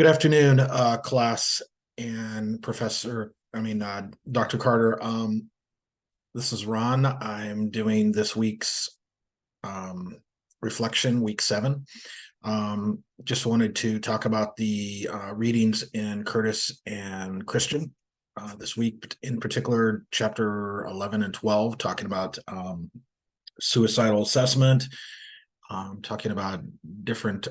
Good afternoon, class and Dr. Carter. This is Ron. I'm doing this week's reflection, week 7. Just wanted to talk about the readings in Curtis and Christian. This week, in particular, chapter 11 and 12, talking about suicidal assessment, talking about different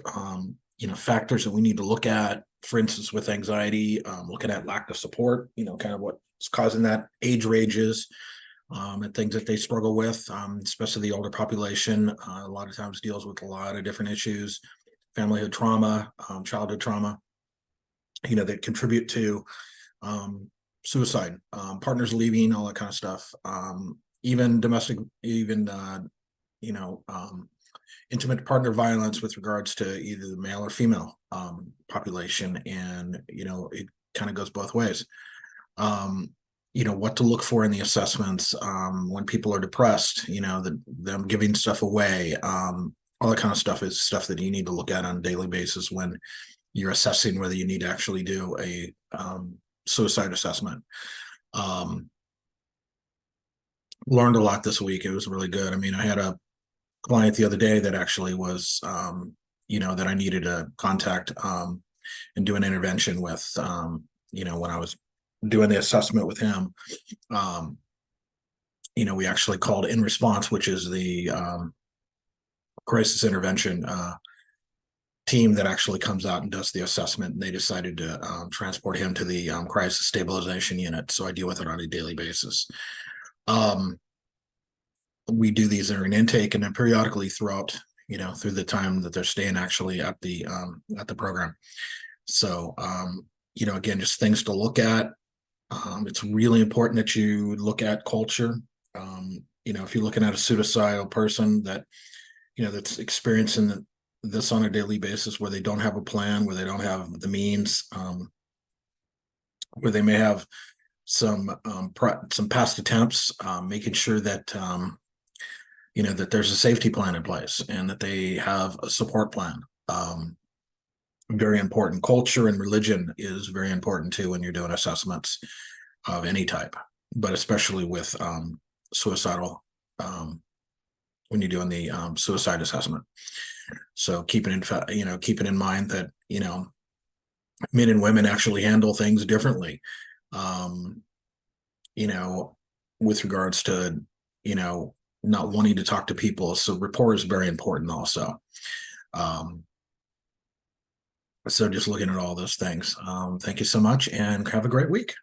factors that we need to look at. For instance, with anxiety, looking at lack of support, kind of what's causing that, age ranges, and things that they struggle with, especially the older population. A lot of times deals with a lot of different issues, familyhood trauma, childhood trauma, that contribute to suicide, partners leaving, all that kind of stuff, even domestic, intimate partner violence with regards to either the male or female population. And, it kind of goes both ways. What to look for in the assessments, when people are depressed, them giving stuff away, all that kind of stuff is stuff that you need to look at on a daily basis when you're assessing whether you need to actually do a suicide assessment. Learned a lot this week. It was really good. I had a client the other day that actually was, that I needed to contact and do an intervention with, when I was doing the assessment with him. We actually called In Response, which is the crisis intervention team that actually comes out and does the assessment. And they decided to transport him to the crisis stabilization unit. So I deal with it on a daily basis. We do these during intake and then periodically throughout, through the time that they're staying actually at the program. So, again, just things to look at. It's really important that you look at culture. If you're looking at a suicidal person that, that's experiencing this on a daily basis, where they don't have a plan, where they don't have the means, where they may have some past attempts, making sure that, that there's a safety plan in place and that they have a support plan. Very important. Culture and religion is very important too when you're doing assessments of any type, but especially with suicidal, when you're doing the suicide assessment. So keeping in mind that, men and women actually handle things differently, with regards to, not wanting to talk to people. So rapport is very important also. So just looking at all those things. Thank you so much and have a great week.